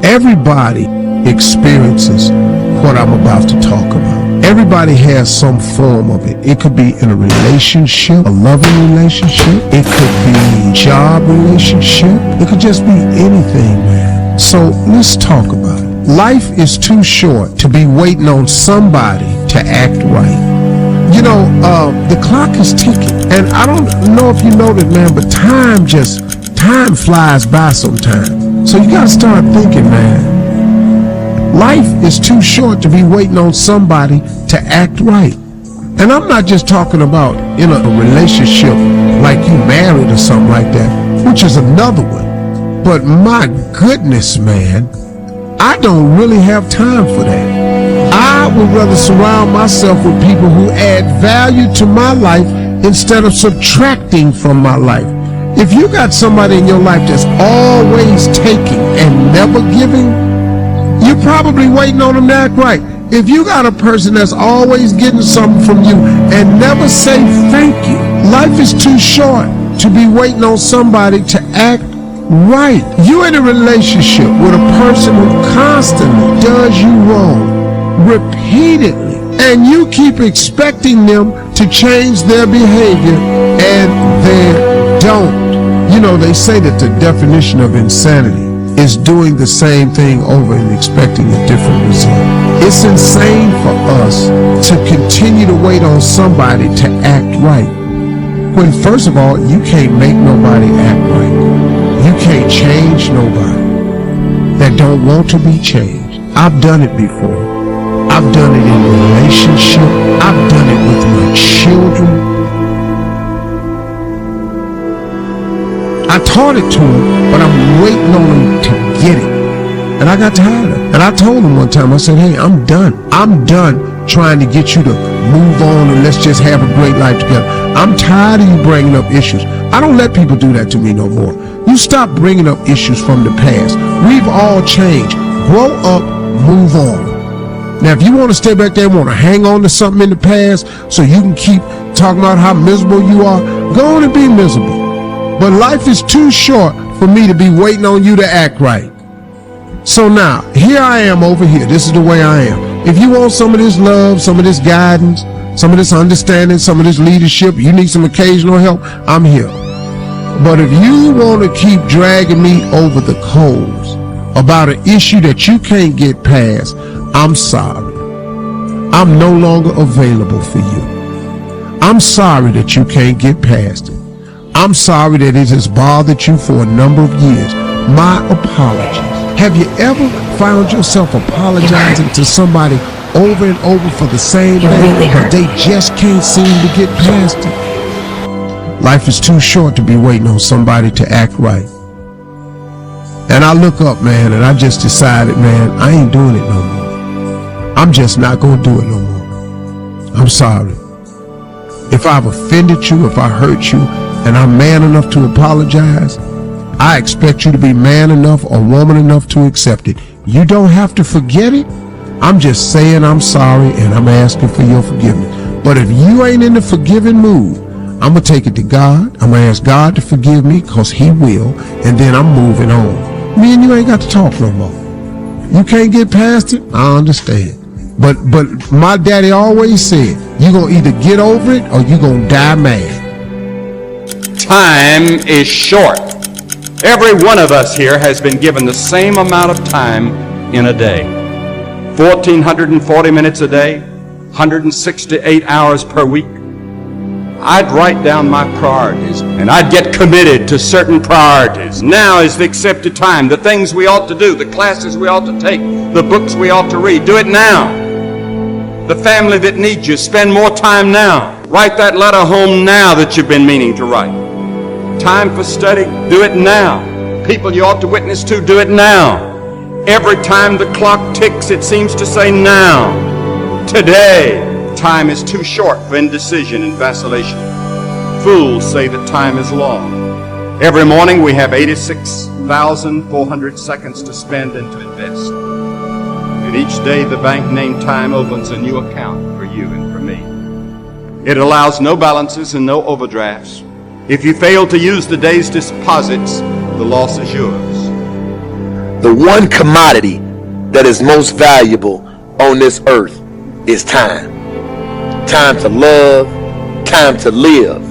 Everybody experiences what I'm about to talk about. Everybody has some form of it. It could be in a relationship, a loving relationship. It could be a job relationship. It could just be anything, man. So let's talk about it. Life is too short to be waiting on somebody to act right. You know, the clock is ticking. And I don't know if you know that, man, but time flies by sometimes. So you gotta start thinking, man. Life is too short to be waiting on somebody to act right. And I'm not just talking about in a relationship like you married or something like that, which is another one. But my goodness, man, I don't really have time for that. I would rather surround myself with people who add value to my life instead of subtracting from my life. If you got somebody in your life that's always taking and never giving, you're probably waiting on them to act right. If you got a person that's always getting something from you and never say thank you, life is too short to be waiting on somebody to act right. You're in a relationship with a person who constantly does you wrong, repeatedly, and you keep expecting them to change their behavior and they don't. You know, they say that the definition of insanity is doing the same thing over and expecting a different result. It's insane for us to continue to wait on somebody to act right. When first of all, you can't make nobody act right. You can't change nobody that don't want to be changed. I've done it before. I've done it in relationship. I've done it with my children. I taught it to him, but I'm waiting on him to get it. And I got tired of it. And I told him one time, I said, hey, I'm done. I'm done trying to get you to move on and let's just have a great life together. I'm tired of you bringing up issues. I don't let people do that to me no more. You stop bringing up issues from the past. We've all changed. Grow up, move on. Now, if you want to stay back there and want to hang on to something in the past so you can keep talking about how miserable you are, go on and be miserable. But life is too short for me to be waiting on you to act right. So now, here I am over here. This is the way I am. If you want some of this love, some of this guidance, some of this understanding, some of this leadership, you need some occasional help, I'm here. But if you want to keep dragging me over the coals about an issue that you can't get past, I'm sorry. I'm no longer available for you. I'm sorry that you can't get past it. I'm sorry that it has bothered you for a number of years. My apologies. Have you ever found yourself apologizing to somebody over and over for the same thing, but they just can't seem to get past it? Life is too short to be waiting on somebody to act right. And I look up, man, and I just decided, man, I ain't doing it no more. I'm just not going to do it no more. I'm sorry. If I've offended you, if I hurt you, and I'm man enough to apologize, I expect you to be man enough or woman enough to accept it. You don't have to forget it. I'm just saying I'm sorry and I'm asking for your forgiveness. But if you ain't in the forgiving mood, I'm going to take it to God. I'm going to ask God to forgive me because he will. And then I'm moving on. Me and you ain't got to talk no more. You can't get past it. I understand. But my daddy always said, you're going to either get over it or you're going to die mad. Time is short. Every one of us here has been given the same amount of time in a day. 1,440 minutes a day, 168 hours per week. I'd write down my priorities and I'd get committed to certain priorities. Now is the accepted time. The things we ought to do, the classes we ought to take, the books we ought to read, do it now. The family that needs you, spend more time now. Write that letter home now that you've been meaning to write. Time for study, do it now. People you ought to witness to, do it now. Every time the clock ticks, it seems to say now. Today. Time is too short for indecision and vacillation. Fools say that time is long. Every morning we have 86,400 seconds to spend and to invest. And each day the bank named time opens a new account for you and for me. It allows no balances and no overdrafts. If you fail to use the day's deposits, the loss is yours. The one commodity that is most valuable on this earth is time. Time to love, time to live.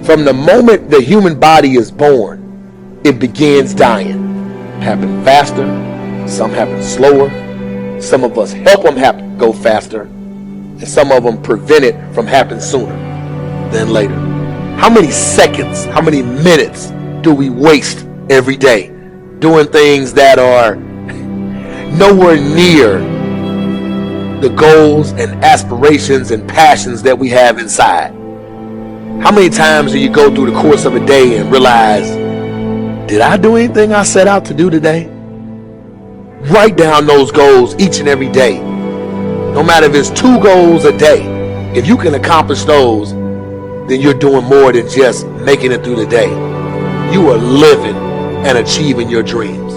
From the moment the human body is born, it begins dying. Happen faster, some happen slower. Some of us help them go faster, and some of them prevent it from happening sooner than later. How many seconds, how many minutes do we waste every day doing things that are nowhere near the goals and aspirations and passions that we have inside? How many times do you go through the course of a day and realize, did I do anything I set out to do today? Write down those goals each and every day. No matter if it's 2 goals a day, if you can accomplish those, then you're doing more than just making it through the day. You are living and achieving your dreams.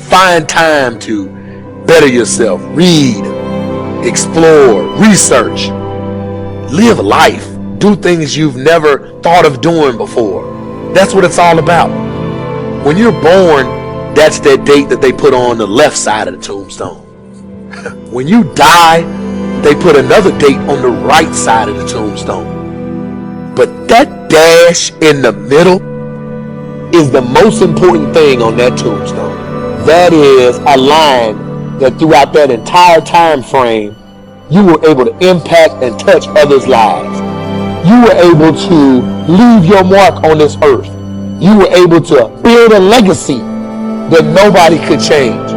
Find time to better yourself. Read, explore, research. Live life. Do things you've never thought of doing before. That's what it's all about. When you're born, that's that date that they put on the left side of the tombstone. When you die, they put another date on the right side of the tombstone. But that dash in the middle is the most important thing on that tombstone. That is a line that throughout that entire time frame, you were able to impact and touch others' lives. You were able to leave your mark on this earth. You were able to build a legacy that nobody could change.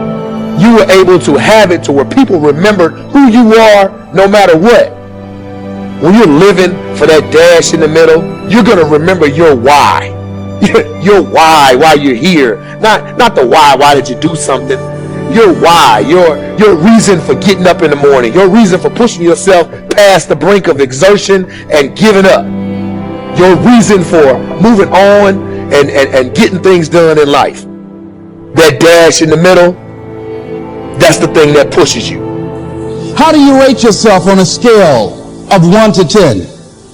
You were able to have it to where people remembered who you are no matter what. When you're living for that dash in the middle, you're going to remember your why. Your why you're here. Not the why did you do something. Your why, your reason for getting up in the morning, your reason for pushing yourself past the brink of exertion and giving up. Your reason for moving on and getting things done in life. That dash in the middle, that's the thing that pushes you. How do you rate yourself on a scale of 1 to 10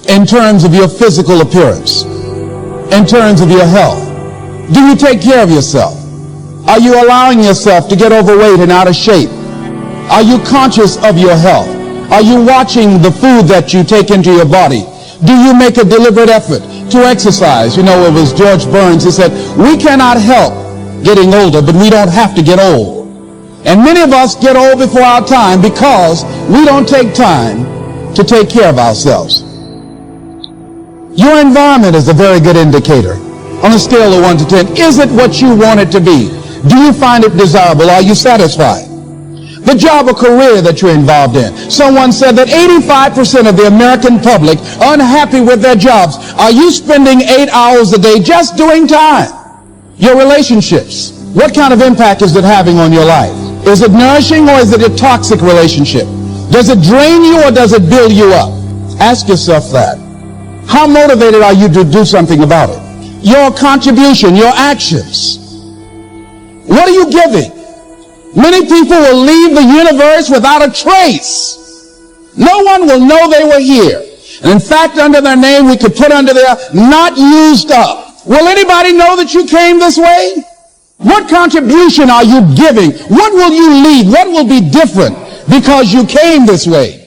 in terms of your physical appearance, in terms of your health? Do you take care of yourself? Are you allowing yourself to get overweight and out of shape? Are you conscious of your health? Are you watching the food that you take into your body? Do you make a deliberate effort to exercise? You know, it was George Burns who said, we cannot help getting older, but we don't have to get old. And many of us get old before our time because we don't take time to take care of ourselves. Your environment is a very good indicator. On a scale of 1 to 10, is it what you want it to be? Do you find it desirable? Are you satisfied? The job or career that you're involved in. Someone said that 85% of the American public are unhappy with their jobs. Are you spending 8 hours a day just doing time? Your relationships. What kind of impact is it having on your life? Is it nourishing or is it a toxic relationship? Does it drain you or does it build you up? Ask yourself that. How motivated are you to do something about it? Your contribution, your actions. What are you giving? Many people will leave the universe without a trace. No one will know they were here. And in fact, under their name, we could put under there, not used up. Will anybody know that you came this way? What contribution are you giving? What will you leave? What will be different because you came this way?